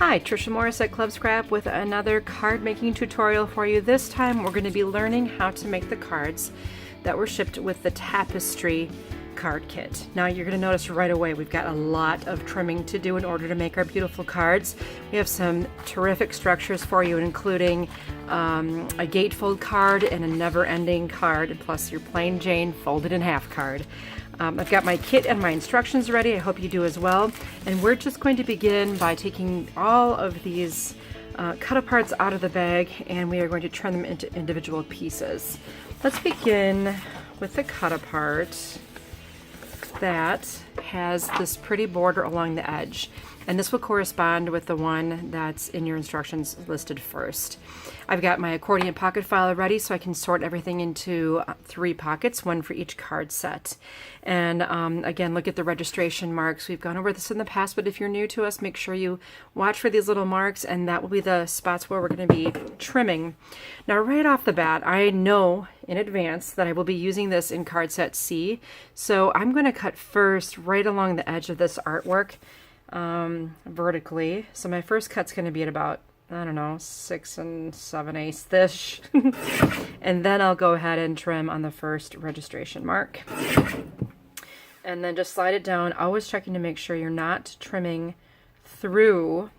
Hi, Tricia Morris at Club Scrap with another card making tutorial for you. This time we're going to be learning how to make the cards that were shipped with the Tapestry card kit. Now you're going to notice right away we've got a lot of trimming to do in order to make our beautiful cards. We have some terrific structures for you, including a gatefold card and a never-ending card, plus your plain Jane folded in half card. I've got my kit and my instructions ready. I hope you do as well. And we're just going to begin by taking all of these cut-aparts out of the bag, and we are going to turn them into individual pieces. Let's begin with the cut-apart that has this pretty border along the edge. And this will correspond with the one that's in your instructions listed first. I've got my accordion pocket file ready so I can sort everything into 3 pockets, one for each card set. And again, look at the registration marks. We've gone over this in the past, but if you're new to us, make sure you watch for these little marks, and that will be the spots where we're going to be trimming. Now, right off the bat, I know in advance that I will be using this in card set C, so I'm going to cut first right along the edge of this artwork vertically. So my first cut's going to be at about, I don't know, 6 7/8-ish. And then I'll go ahead and trim on the first registration mark. And then just slide it down, always checking to make sure you're not trimming through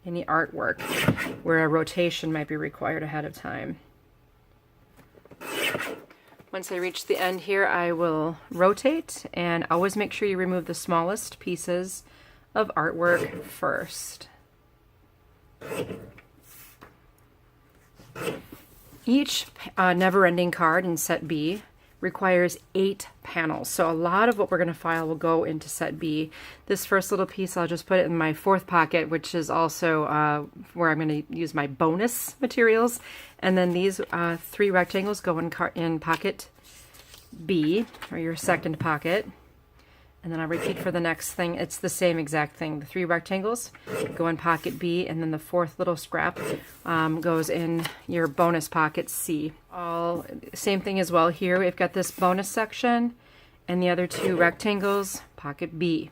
any artwork where a rotation might be required ahead of time. Once I reach the end here, I will rotate, and always make sure you remove the smallest pieces of artwork first. Each never-ending card in set B requires 8 panels, so a lot of what we're going to file will go into set B. This first little piece, I'll just put it in my 4th pocket, which is also where I'm going to use my bonus materials. And then these 3 rectangles go in pocket B, or your 2nd pocket. And then I'll repeat for the next thing. It's the same exact thing. The 3 rectangles go in pocket B, and then the 4th little scrap goes in your bonus pocket C. All same thing as well here. We've got this bonus section, and the other 2 rectangles, pocket B.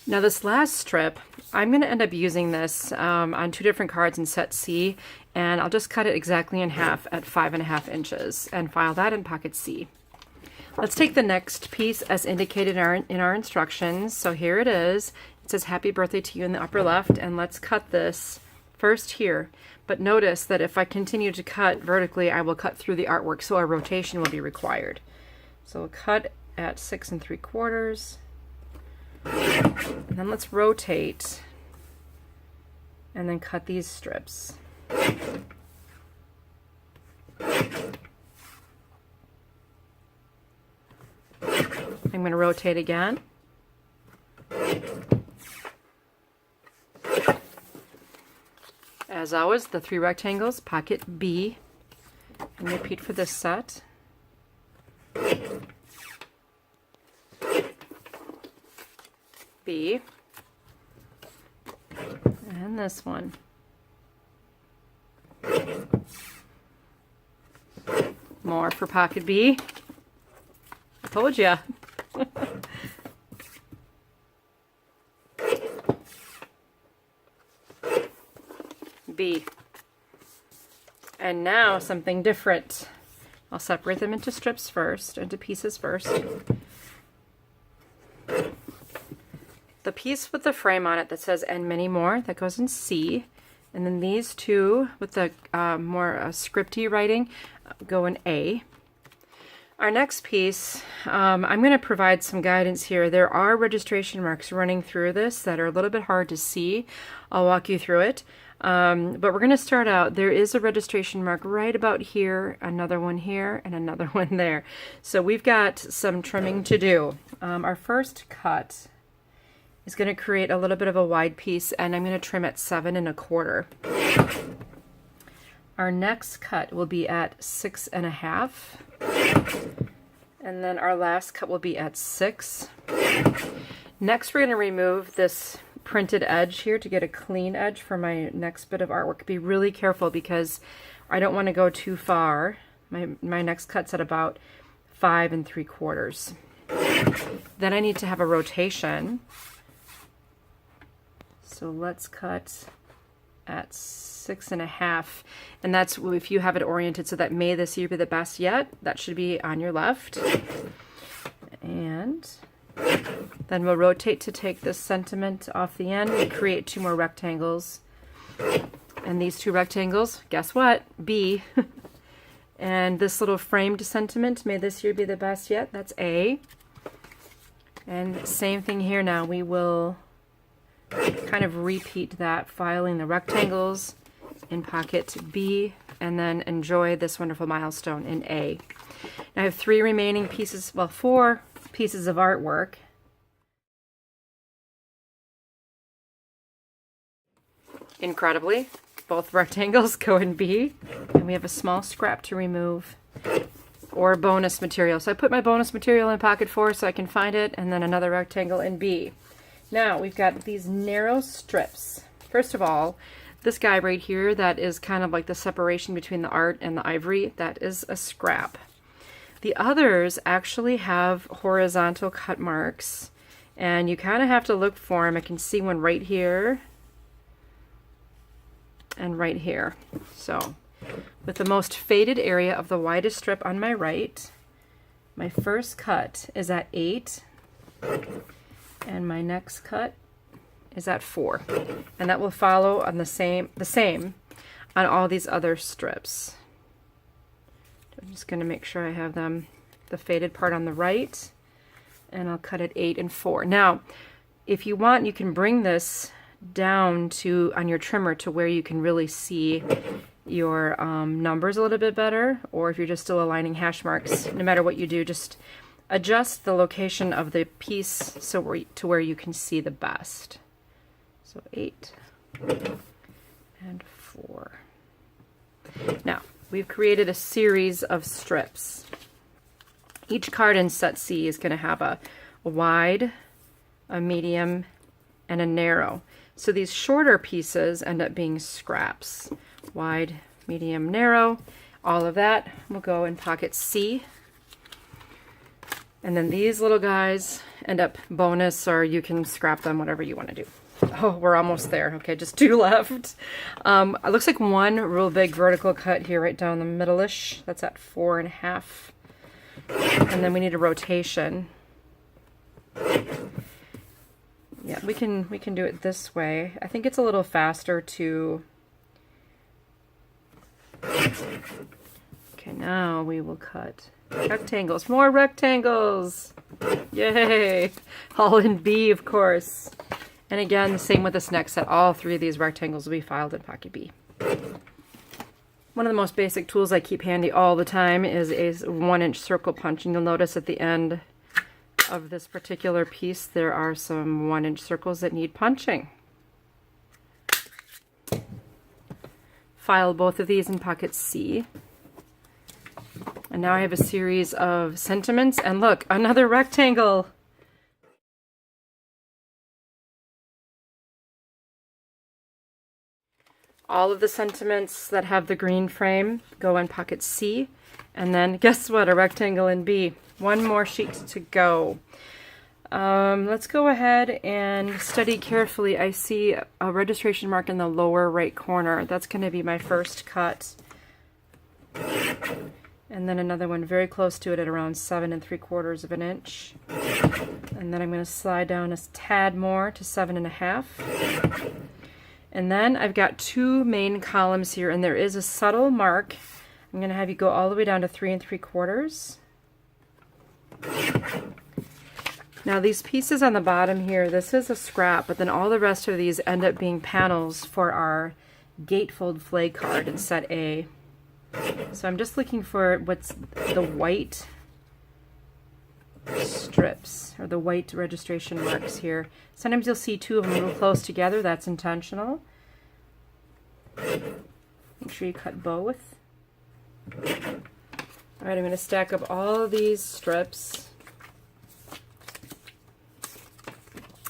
Now this last strip, I'm going to end up using this on 2 different cards in set C, and I'll just cut it exactly in half at 5.5 inches and file that in pocket C. Let's take the next piece as indicated in our instructions. So here it is. It says happy birthday to you in the upper left, and let's cut this first here. But notice that if I continue to cut vertically, I will cut through the artwork, so a rotation will be required. So we'll cut at 6 3/4, and then let's rotate and then cut these strips. I'm going to rotate again. As always, the 3 rectangles, pocket B, and repeat for this set. B, and this one. More for pocket B. I told ya. B. And now something different. I'll separate them into strips first, into pieces first. The piece with the frame on it that says "and many more," that goes in C. And then these 2 with the more scripty writing go in A. Our next piece, I'm going to provide some guidance here. There are registration marks running through this that are a little bit hard to see. I'll walk you through it. But we're going to start out. There is a registration mark right about here, another one here, and another one there. So we've got some trimming to do. Our first cut is going to create a little bit of a wide piece, and I'm going to trim at 7 1/4. Our next cut will be at 6 1/2. And then our last cut will be at 6. Next, we're going to remove this printed edge here to get a clean edge for my next bit of artwork. Be really careful because I don't want to go too far. My next cut's at about 5 3/4. Then I need to have a rotation. So let's cut at 6.5, and that's if you have it oriented so that may this year be the best yet. That should be on your left. And then we'll rotate to take this sentiment off the end and create 2 more rectangles. And these 2 rectangles, guess what? B. And this little framed sentiment, may this year be the best yet, that's A. And same thing here now. We will kind of repeat that, filing the rectangles in pocket B, and then enjoy this wonderful milestone in A. Now I have 3 remaining pieces, well, 4 pieces of artwork. Incredibly, both rectangles go in B, and we have a small scrap to remove, or bonus material. So I put my bonus material in pocket 4 so I can find it, and then another rectangle in B. Now we've got these narrow strips. First of all, this guy right here, that is kind of like the separation between the art and the ivory, that is a scrap. The others actually have horizontal cut marks, and you kind of have to look for them. I can see one right here and right here. So with the most faded area of the widest strip on my right, my first cut is at 8, and my next cut is at 4, and that will follow on the same on all these other strips. I'm just going to make sure I have them, the faded part on the right, and I'll cut at 8 and 4. Now, if you want, you can bring this down to on your trimmer to where you can really see your numbers a little bit better, or if you're just still aligning hash marks, no matter what you do, just adjust the location of the piece so to where you can see the best. So 8 and 4. Now, we've created a series of strips. Each card in set C is going to have a wide, a medium, and a narrow. So these shorter pieces end up being scraps. Wide, medium, narrow. All of that will go in pocket C. And then these little guys end up bonus, or you can scrap them, whatever you want to do. Oh, we're almost there. Okay, just 2 left. It looks like one real big vertical cut here right down the middle-ish. That's at 4.5. And then we need a rotation. Yeah, we can do it this way. I think it's a little faster to... Okay, now we will cut rectangles. More rectangles! Yay! All in B, of course. And again, the same with this next set. All 3 of these rectangles will be filed in pocket B. One of the most basic tools I keep handy all the time is a 1-inch circle punch. And you'll notice at the end of this particular piece, there are some 1-inch circles that need punching. File both of these in pocket C. And now I have a series of sentiments, and look, another rectangle. All of the sentiments that have the green frame go in pocket C, and then guess what, a rectangle in B. One more sheet to go. Let's go ahead and study carefully. I see a registration mark in the lower right corner. That's going to be my first cut. And then another one very close to it at around 7 3/4 of an inch. And then I'm going to slide down a tad more to 7.5. And then I've got 2 main columns here, and there is a subtle mark. I'm going to have you go all the way down to 3 3/4. Now these pieces on the bottom here, this is a scrap, but then all the rest of these end up being panels for our gatefold flag card in set A. So I'm just looking for what's the white strips, or the white registration marks here. Sometimes you'll see 2 of them a little close together. That's intentional. Make sure you cut both. All right, I'm going to stack up all of these strips.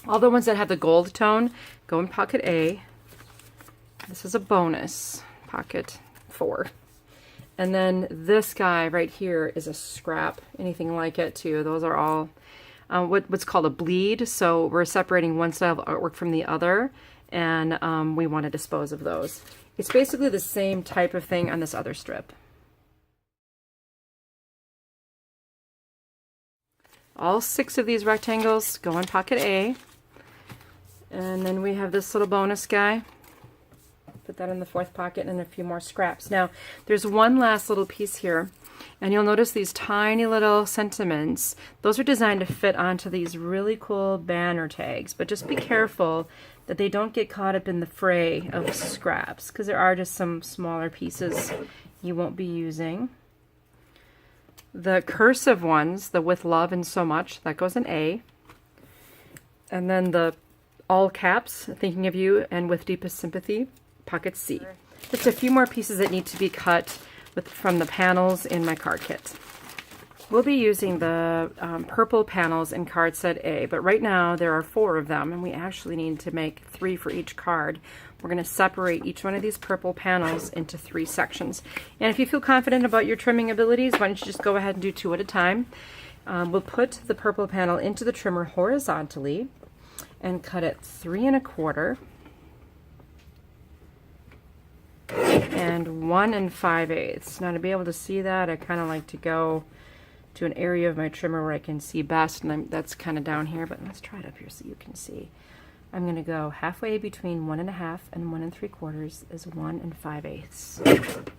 All the ones that have the gold tone go in pocket A. This is a bonus, pocket 4. And then this guy right here is a scrap, anything like it too. Those are all what's called a bleed. So we're separating one style of artwork from the other. and we want to dispose of those. It's basically the same type of thing on this other strip. All 6 of these rectangles go in pocket A. And then we have this little bonus guy. Put that in the 4th pocket and a few more scraps. Now, there's one last little piece here. And you'll notice these tiny little sentiments. Those are designed to fit onto these really cool banner tags. But just be careful that they don't get caught up in the fray of scraps, because there are just some smaller pieces you won't be using. The cursive ones, the with love and so much, that goes in A. And then the all caps, thinking of you and with deepest sympathy, pocket C. Just a few more pieces that need to be cut from the panels in my card kit. We'll be using the purple panels in card set A, but right now there are 4 of them, and we actually need to make 3 for each card. We're going to separate each one of these purple panels into 3 sections. And if you feel confident about your trimming abilities, why don't you just go ahead and do 2 at a time. We'll put the purple panel into the trimmer horizontally and cut it 3 1/4 and 1 5/8. Now, to be able to see that, I kind of like to go to an area of my trimmer where I can see best, and that's kind of down here, but let's try it up here so you can see. I'm going to go halfway between 1 1/2 and 1 3/4 is 1 5/8.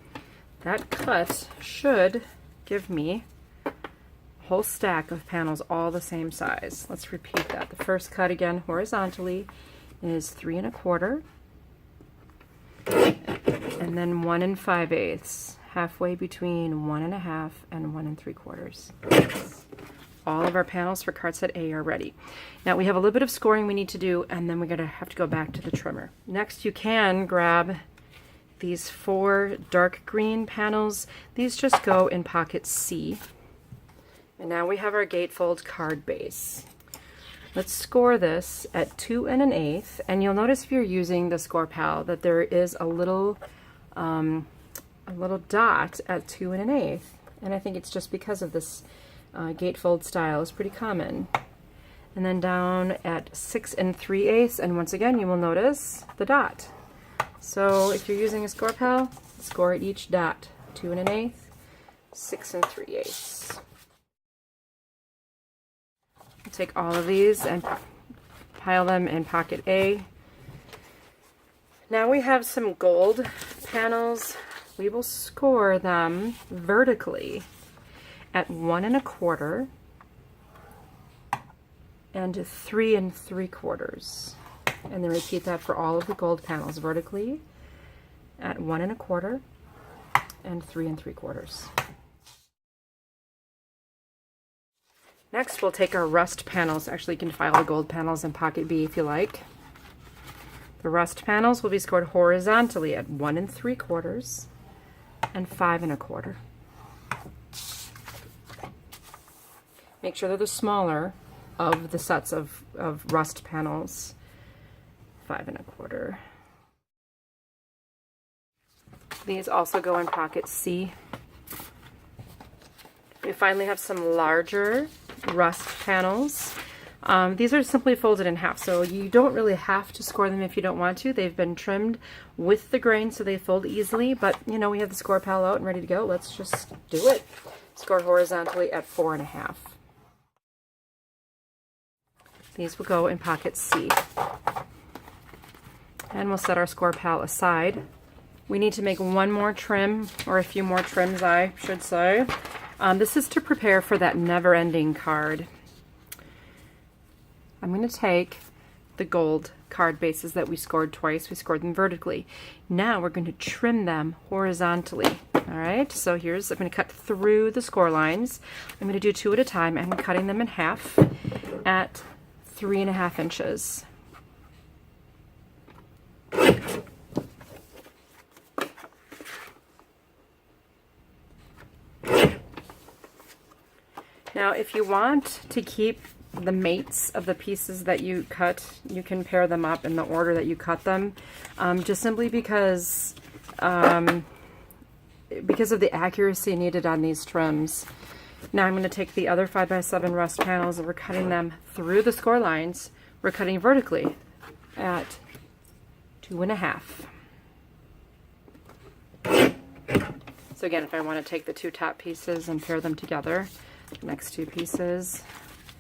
That cut should give me a whole stack of panels all the same size. Let's repeat that. The first cut again horizontally is 3 1/4 and then 1 5/8, halfway between 1 1/2 and 1 3/4. All of our panels for card set A are ready. Now we have a little bit of scoring we need to do, and then we're going to have to go back to the trimmer. Next, you can grab these 4 dark green panels. These just go in pocket C. And now we have our gatefold card base. Let's score this at 2 1/8, and you'll notice if you're using the score pal that there is a little dot at 2 1/8, and I think it's just because of this gatefold style is pretty common. And then down at 6 3/8, and once again you will notice the dot. So if you're using a score pal, score at each dot: 2 1/8, 6 3/8. Take all of these and pile them in pocket A. Now we have some gold panels. We will score them vertically at 1 1/4 and 3 3/4. And then repeat that for all of the gold panels, vertically at 1 1/4 and 3 3/4. Next, we'll take our rust panels. Actually, you can file the gold panels in pocket B if you like. The rust panels will be scored horizontally at 1 3/4 and 5 1/4. Make sure they're the smaller of the sets of rust panels. 5 1/4. These also go in pocket C. We finally have some larger rust panels. These are simply folded in half, so you don't really have to score them if you don't want to. They've been trimmed with the grain so they fold easily, but you know, we have the score pal out and ready to go. Let's just do it. Score horizontally at 4 1/2. These will go in pocket C. And we'll set our score pal aside. We need to make one more trim, or a few more trims, I should say. This is to prepare for that never-ending card. I'm going to take the gold card bases that we scored twice. We scored them vertically. Now we're going to trim them horizontally. All right, so I'm going to cut through the score lines. I'm going to do 2 at a time. I'm cutting them in half at 3 1/2 inches. Now, if you want to keep the mates of the pieces that you cut, you can pair them up in the order that you cut them, just simply because of the accuracy needed on these trims. Now I'm going to take the other 5x7 rust panels and we're cutting them through the score lines. We're cutting vertically at 2.5. So again, if I want to take the two top pieces and pair them together, the next two pieces,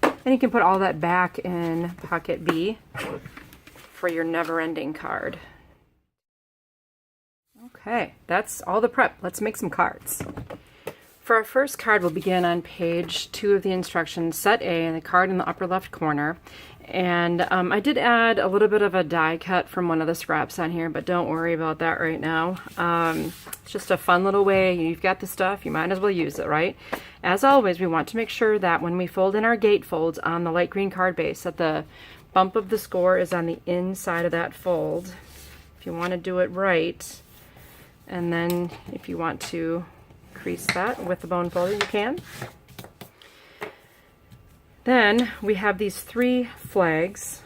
and you can put all that back in pocket B for your never-ending card. Okay, that's all the prep. Let's make some cards. For our first card, we'll begin on page 2 of the instructions, set A, and the card in the upper left corner. And I did add a little bit of a die cut from one of the scraps on here, but don't worry about that right now. It's just a fun little way. You've got the stuff, you might as well use it, right? As always, we want to make sure that when we fold in our gate folds on the light green card base, that the bump of the score is on the inside of that fold. If you want to do it right, and then if you want to crease that with the bone folder, you can. Then we have these 3 flags.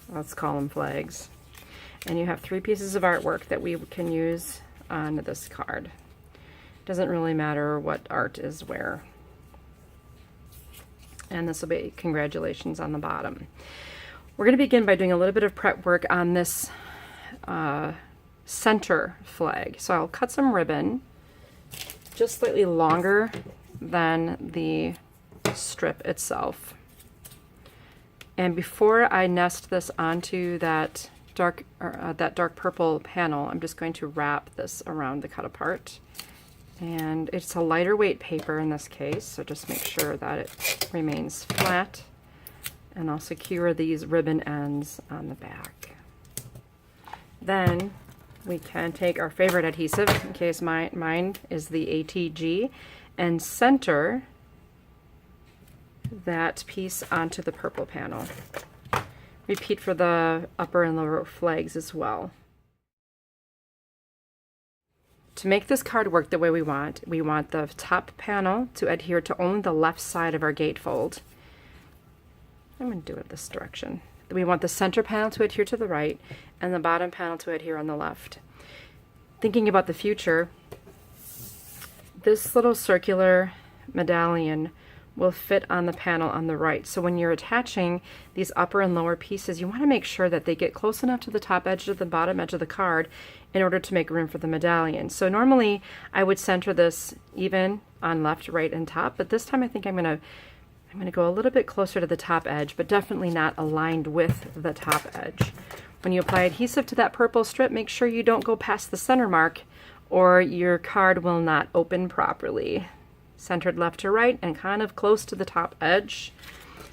Let's call them flags. And you have 3 pieces of artwork that we can use on this card. Doesn't really matter what art is where. And this will be congratulations on the bottom. We're going to begin by doing a little bit of prep work on this center flag. So I'll cut some ribbon, just slightly longer than the strip itself. And before I nest this onto that dark purple panel, I'm just going to wrap this around the cut apart. And it's a lighter weight paper in this case, so just make sure that it remains flat. And I'll secure these ribbon ends on the back. Then we can take our favorite adhesive, in case mine is the ATG, and center that piece onto the purple panel. Repeat for the upper and lower flags as well. To make this card work the way we want the top panel to adhere to only the left side of our gatefold. I'm going to do it this direction. We want the center panel to adhere to the right and the bottom panel to adhere on the left. Thinking about the future, this little circular medallion will fit on the panel on the right. So when you're attaching these upper and lower pieces, you want to make sure that they get close enough to the top edge to the bottom edge of the card in order to make room for the medallion. So normally I would center this even on left, right, and top, but this time I think I'm going to go a little bit closer to the top edge, but definitely not aligned with the top edge. When you apply adhesive to that purple strip, make sure you don't go past the center mark or your card will not open properly. Centered left to right and kind of close to the top edge.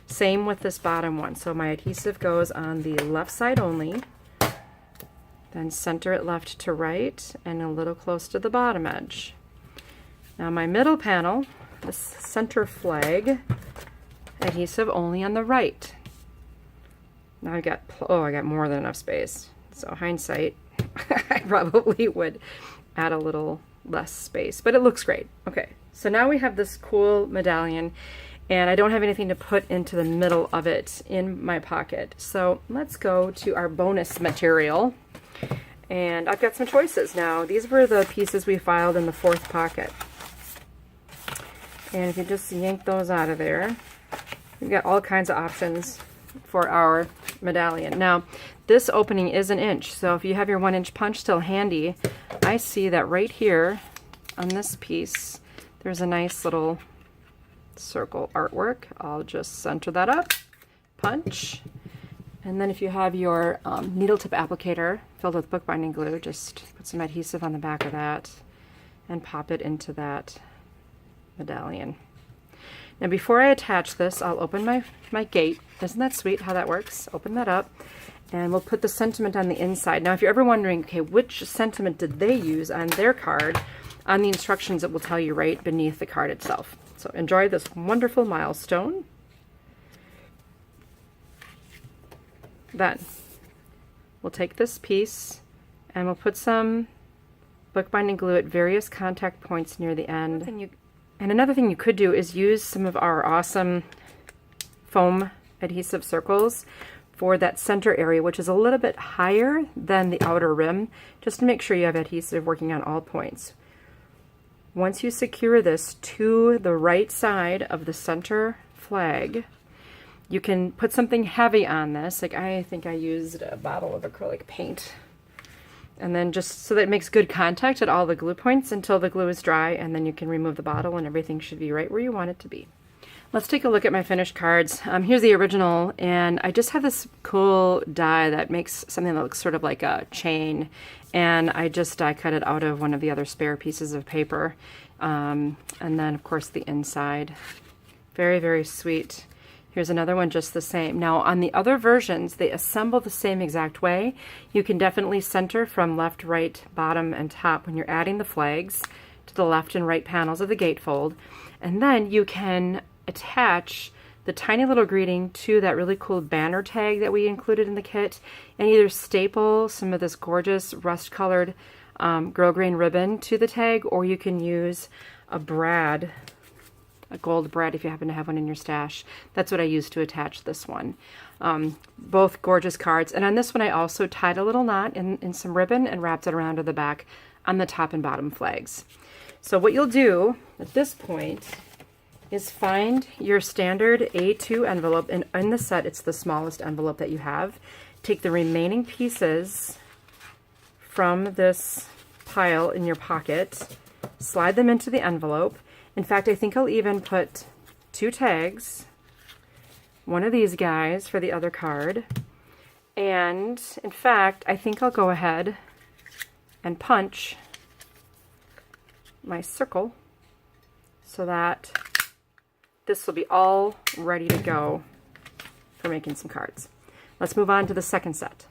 Same with this bottom one. So my adhesive goes on the left side only, then center it left to right and a little close to the bottom edge. Now my middle panel, the center flag, adhesive only on the right. Now I got more than enough space. So hindsight, I probably would add a little less space, but it looks great. Okay, so now we have this cool medallion and I don't have anything to put into the middle of it in my pocket. So let's go to our bonus material. And I've got some choices now. These were the pieces we filed in the 4th pocket. And if you just yank those out of there, we've got all kinds of options for our medallion. Now, this opening is 1 inch, so if you have your 1-inch punch still handy, I see that right here on this piece, there's a nice little circle artwork. I'll just center that up, punch, and then if you have your needle tip applicator filled with bookbinding glue, just put some adhesive on the back of that and pop it into that medallion. Now before I attach this, I'll open my gate. Isn't that sweet how that works? Open that up and we'll put the sentiment on the inside. Now if you're ever wondering, okay, which sentiment did they use on their card, on the instructions it will tell you right beneath the card itself. So enjoy this wonderful milestone. Then we'll take this piece and we'll put some bookbinding glue at various contact points near the end. And another thing you could do is use some of our awesome foam adhesive circles for that center area, which is a little bit higher than the outer rim, just to make sure you have adhesive working on all points. Once you secure this to the right side of the center flag, You can put something heavy on this, like I think I used a bottle of acrylic paint. And then just so that it makes good contact at all the glue points until the glue is dry, and then you can remove the bottle and everything should be right where you want it to be. Let's take a look at my finished cards. Here's the original, and I just have this cool die that makes something that looks sort of like a chain, and I just die cut it out of one of the other spare pieces of paper. And then of course the inside. Very, very sweet. Here's another one just the same. Now on the other versions, they assemble the same exact way. You can definitely center from left, right, bottom, and top when you're adding the flags to the left and right panels of the gatefold. And then you can attach the tiny little greeting to that really cool banner tag that we included in the kit, and either staple some of this gorgeous rust-colored grosgrain ribbon to the tag, or you can use a brad, a gold brad if you happen to have one in your stash. That's what I used to attach this one. Both gorgeous cards. And on this one I also tied a little knot in some ribbon and wrapped it around to the back on the top and bottom flags. So what you'll do at this point is find your standard A2 envelope, and in the set it's the smallest envelope that you have. Take the remaining pieces from this pile in your pocket, slide them into the envelope. In fact, I think I'll even put 2 tags, one of these guys for the other card, and in fact, I think I'll go ahead and punch my circle so that this will be all ready to go for making some cards. Let's move on to the second set.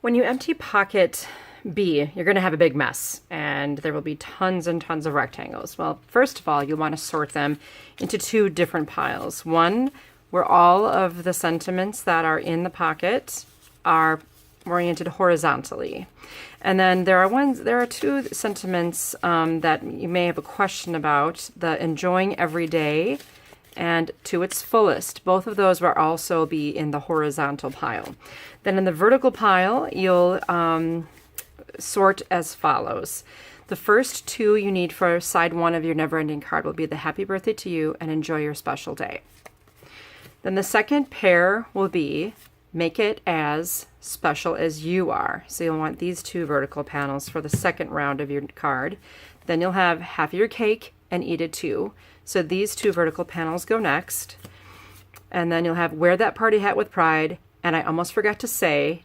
When you empty pocket B, you're going to have a big mess, and there will be tons and tons of rectangles. Well, first of all, you'll want to sort them into 2 different piles. One where all of the sentiments that are in the pocket are oriented horizontally. And then there are 2 sentiments that you may have a question about: the enjoying every day and to its fullest. Both of those will also be in the horizontal pile. Then in the vertical pile, you'll sort as follows. The first 2 you need for side 1 of your never-ending card will be the happy birthday to you and enjoy your special day. Then the second pair will be make it as special as you are. So you'll want these 2 vertical panels for the second round of your card. Then you'll have have your cake and eat it too. So these 2 vertical panels go next. And then you'll have wear that party hat with pride, and I almost forgot to say ...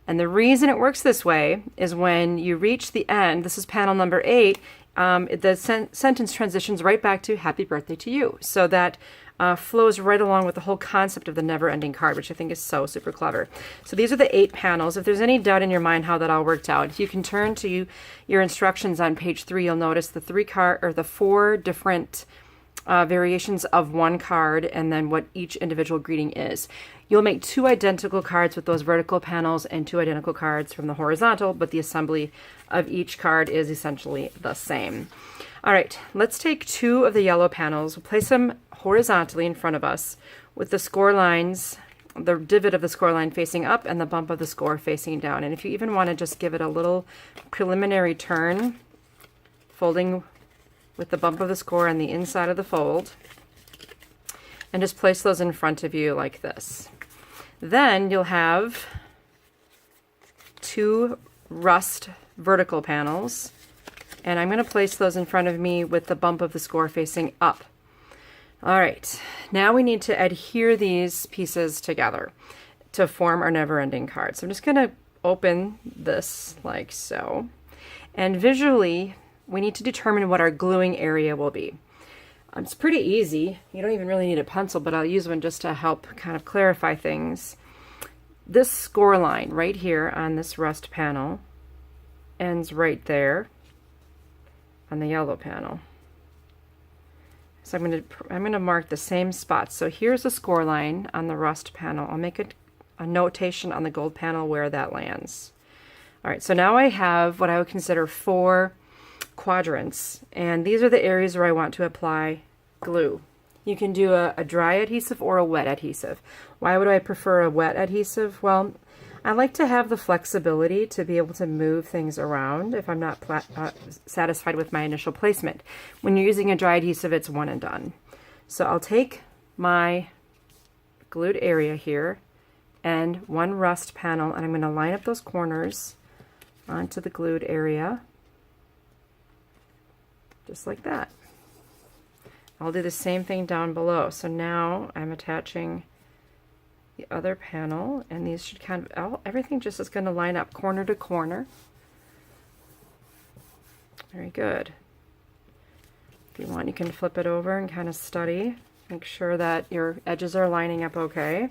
And the reason it works this way is when you reach the end, this is panel number 8, the sentence transitions right back to happy birthday to you. So that flows right along with the whole concept of the never-ending card, which I think is so super clever. So these are the 8 panels. If there's any doubt in your mind how that all worked out, you can turn to your instructions on page 3. You'll notice the 4 different variations of one card, and then what each individual greeting is. You'll make 2 identical cards with those vertical panels and 2 identical cards from the horizontal, but the assembly of each card is essentially the same. All right, let's take 2 of the yellow panels. We'll place them horizontally in front of us with the score lines, the divot of the score line facing up and the bump of the score facing down. And if you even want to just give it a little preliminary turn, folding with the bump of the score on the inside of the fold, and just place those in front of you like this. Then you'll have 2 rust vertical panels, and I'm going to place those in front of me with the bump of the score facing up. All right, now we need to adhere these pieces together to form our never-ending card. So I'm just going to open this like so, and visually we need to determine what our gluing area will be. It's pretty easy. You don't even really need a pencil, but I'll use one just to help kind of clarify things. This score line right here on this rust panel ends right there on the yellow panel. So I'm going to mark the same spots. So here's the score line on the rust panel. I'll make a notation on the gold panel where that lands. All right, so now I have what I would consider 4 quadrants, and these are the areas where I want to apply glue. You can do a dry adhesive or a wet adhesive. Why would I prefer a wet adhesive? Well, I like to have the flexibility to be able to move things around if I'm not satisfied with my initial placement. When you're using a dry adhesive, it's one and done. So I'll take my glued area here and one rust panel, and I'm going to line up those corners onto the glued area, just like that. I'll do the same thing down below. So now I'm attaching the other panel, and these should kind of, everything just is going to line up corner to corner. Very good. If you want, you can flip it over and kind of study. Make sure that your edges are lining up okay.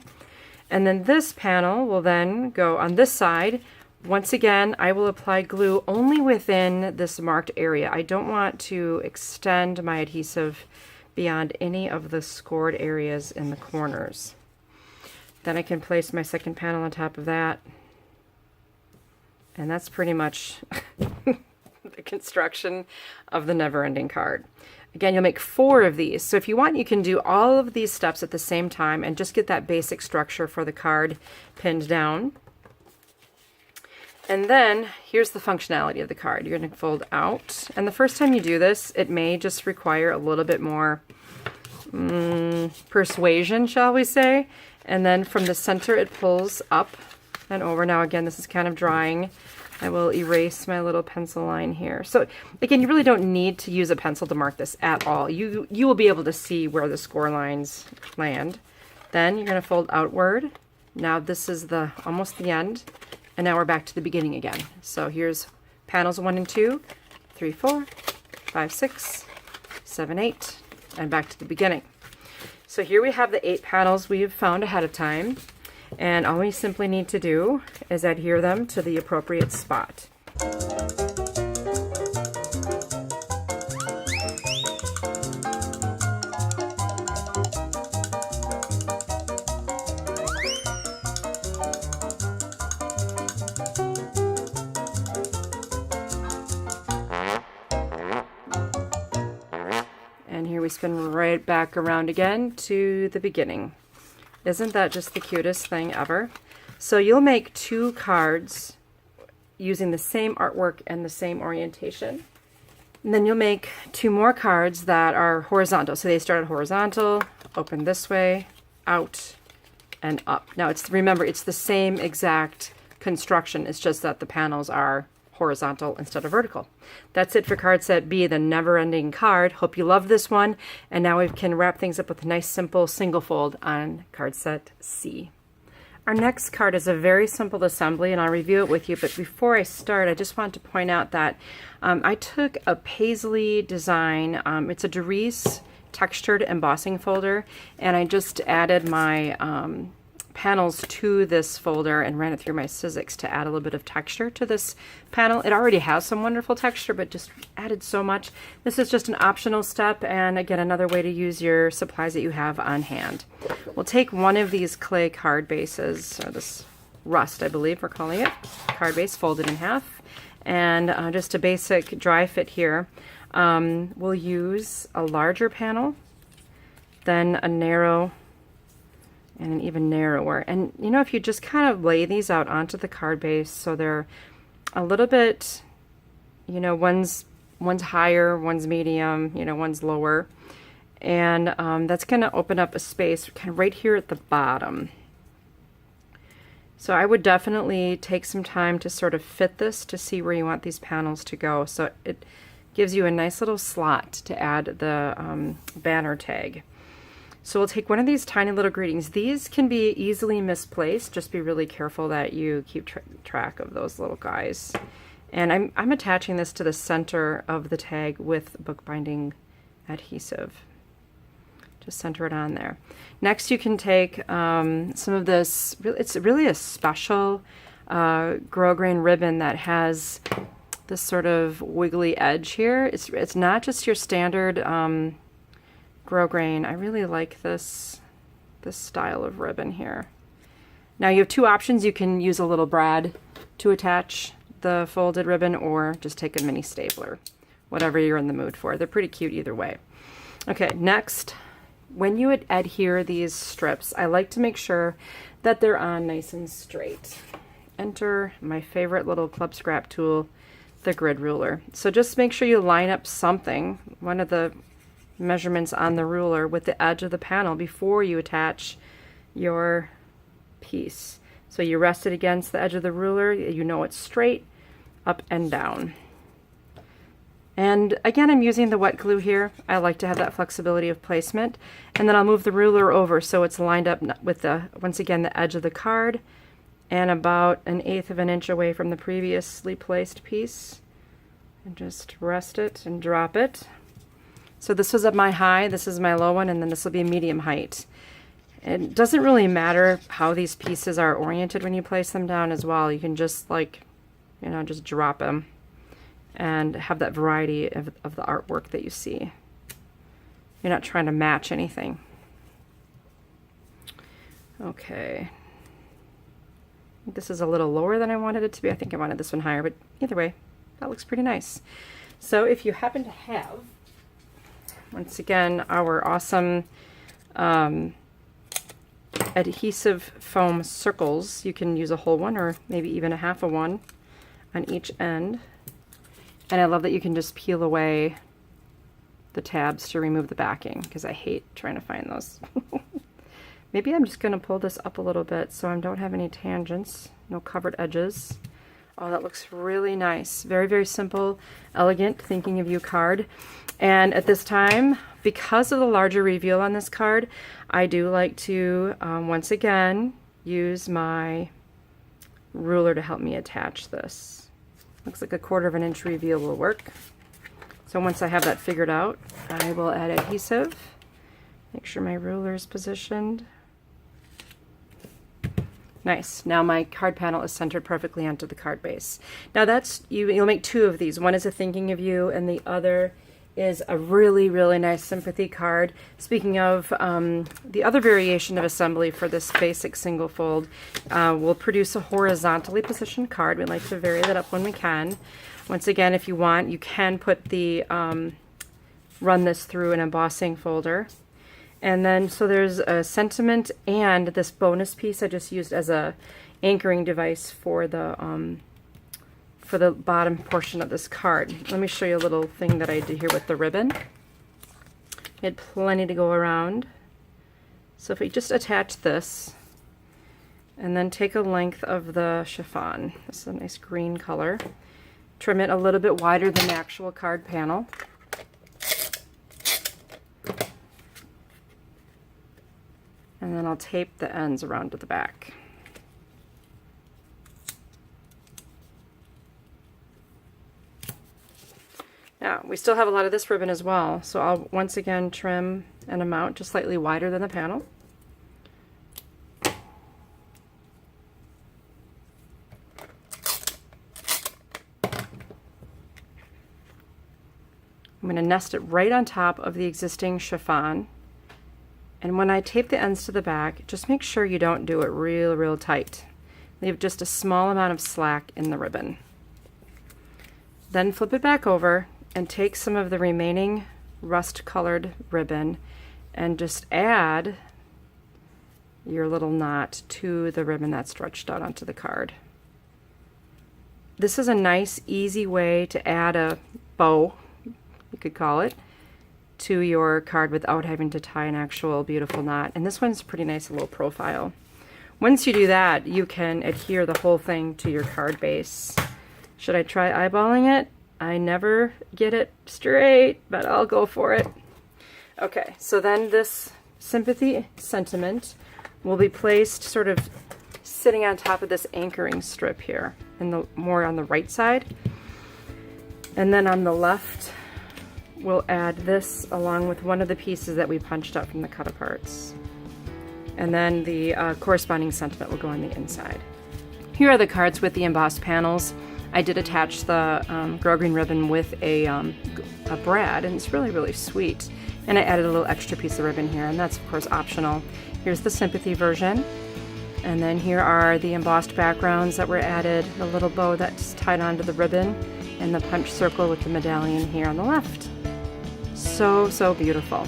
And then this panel will then go on this side. Once again, I will apply glue only within this marked area. I don't want to extend my adhesive beyond any of the scored areas in the corners. Then I can place my second panel on top of that. And that's pretty much the construction of the never-ending card. Again, you'll make 4 of these. So if you want, you can do all of these steps at the same time and just get that basic structure for the card pinned down. And then here's the functionality of the card. You're going to fold out. And the first time you do this, it may just require a little bit more persuasion, shall we say. And then from the center, it pulls up and over. Now, again, this is kind of drying. I will erase my little pencil line here. So again, you really don't need to use a pencil to mark this at all. You will be able to see where the score lines land. Then you're going to fold outward. Now this is almost the end. And now we're back to the beginning again. So here's panels 1 and 2, 3, 4, 5, 6, 7, 8, and back to the beginning. So here we have the 8 panels we have found ahead of time. And all we simply need to do is adhere them to the appropriate spot. And here we spin right back around again to the beginning. Isn't that just the cutest thing ever? So you'll make 2 cards using the same artwork and the same orientation. And then you'll make 2 more cards that are horizontal. So they started horizontal, open this way, out, and up. Now remember, it's the same exact construction. It's just that the panels are horizontal instead of vertical. That's it for card set B, the never-ending card. Hope you love this one. And now we can wrap things up with a nice simple single fold on card set C. Our next card is a very simple assembly, and I'll review it with you. But before I start, I just want to point out that I took a Paisley design. It's a Dries textured embossing folder, and I just added my panels to this folder and ran it through my Sizzix to add a little bit of texture to this panel. It already has some wonderful texture, but just added so much. This is just an optional step, and again, another way to use your supplies that you have on hand. We'll take one of these clay card bases, or this rust, I believe we're calling it, card base, folded in half, and just a basic dry fit here. We'll use a larger panel, then a narrow, and an even narrower. And you know, if you just kind of lay these out onto the card base so they're a little bit, you know, one's higher, one's medium, you know, one's lower, and that's going to open up a space kind of right here at the bottom. So I would definitely take some time to sort of fit this to see where you want these panels to go. So it gives you a nice little slot to add the banner tag. So we'll take one of these tiny little greetings. These can be easily misplaced. Just be really careful that you keep track of those little guys. And I'm attaching this to the center of the tag with bookbinding adhesive. Just center it on there. Next, you can take some of this, it's really a special grosgrain ribbon that has this sort of wiggly edge here. It's not just your standard grosgrain. I really like this style of ribbon here. Now you have 2 options. You can use a little brad to attach the folded ribbon, or just take a mini stapler, whatever you're in the mood for. They're pretty cute either way. Okay, next, when you adhere these strips, I like to make sure that they're on nice and straight. Enter my favorite little club scrap tool, the grid ruler. So just make sure you line up something, one of the measurements on the ruler, with the edge of the panel before you attach your piece. So you rest it against the edge of the ruler, you know it's straight, up and down. And again, I'm using the wet glue here. I like to have that flexibility of placement. And then I'll move the ruler over so it's lined up with the, once again, the edge of the card and about 1/8 of an inch away from the previously placed piece. And just rest it and drop it. So this was at my high, this is my low one, and then this will be medium height. It doesn't really matter how these pieces are oriented when you place them down as well. You can just like, you know, just drop them and have that variety of the artwork that you see. You're not trying to match anything. Okay. This is a little lower than I wanted it to be. I think I wanted this one higher, but either way, that looks pretty nice. So if you happen to have, once again, our awesome adhesive foam circles, you can use a whole one or maybe even a half a one on each end. And I love that you can just peel away the tabs to remove the backing, because I hate trying to find those. Maybe I'm just going to pull this up a little bit so I don't have any tangents, no covered edges. Oh, that looks really nice. Very, very simple, elegant, thinking of you card. And at this time, because of the larger reveal on this card, I do like to, once again, use my ruler to help me attach this. Looks like a 1/4 of an inch reveal will work. So once I have that figured out, I will add adhesive. Make sure my ruler is positioned. Nice. Now my card panel is centered perfectly onto the card base. Now that's, you'll make 2 of these. One is a thinking of you, and the other is a really, really nice sympathy card. Speaking of the other variation of assembly for this basic single fold, we'll produce a horizontally positioned card. We like to vary that up when we can. Once again, if you want, you can put the, run this through an embossing folder. And then, so there's a sentiment and this bonus piece I just used as a anchoring device for the bottom portion of this card. Let me show you a little thing that I did here with the ribbon. I had plenty to go around. So if we just attach this and then take a length of the chiffon, this is a nice green color, trim it a little bit wider than the actual card panel. And then I'll tape the ends around to the back. Now, we still have a lot of this ribbon as well, so I'll once again trim an amount just slightly wider than the panel. I'm going to nest it right on top of the existing chiffon. And when I tape the ends to the back, just make sure you don't do it real tight. Leave just a small amount of slack in the ribbon. Then flip it back over and take some of the remaining rust-colored ribbon and just add your little knot to the ribbon that's stretched out onto the card. This is a nice, easy way to add a bow, you could call it, to your card without having to tie an actual beautiful knot. And this one's pretty nice, low profile. Once you do that, you can adhere the whole thing to your card base. Should I try eyeballing it? I never get it straight, but I'll go for it. Okay, so then this sympathy sentiment will be placed sort of sitting on top of this anchoring strip here, and more on the right side. And then on the left, we'll add this along with one of the pieces that we punched out from the cut aparts. And then the corresponding sentiment will go on the inside. Here are the cards with the embossed panels. I did attach the Grow Green ribbon with a brad, and it's really sweet. And I added a little extra piece of ribbon here, and that's of course optional. Here's the sympathy version. And then here are the embossed backgrounds that were added, the little bow that's tied onto the ribbon, and the punch circle with the medallion here on the left. So beautiful.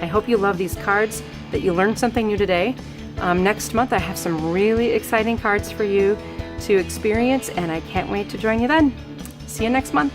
I hope you love these cards, that you learned something new today. Next month I have some really exciting cards for you to experience, and I can't wait to join you then. See you next month.